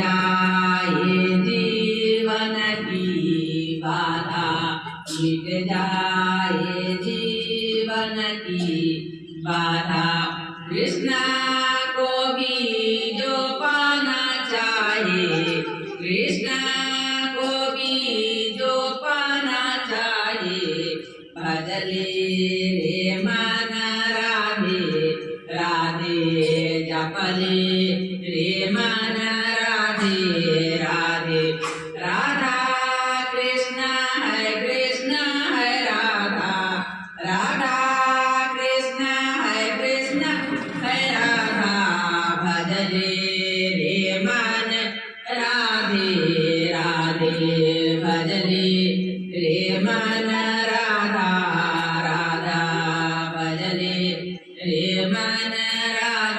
जाए जीवन की बाधा, मिट जाए जीवन की बाधा। कृष्णा को भी जो पाना चाहे, कृष्णा को भी जो पाना चाहे, भजले रे मन राधे राधे, जपले रे मन राधे राधे। राधा कृष्ण है राधा, राधा कृष्ण है राधा। भजले रे मन राधे राधे, भजले रे मन राधा राधा, भजले रे मन राधे।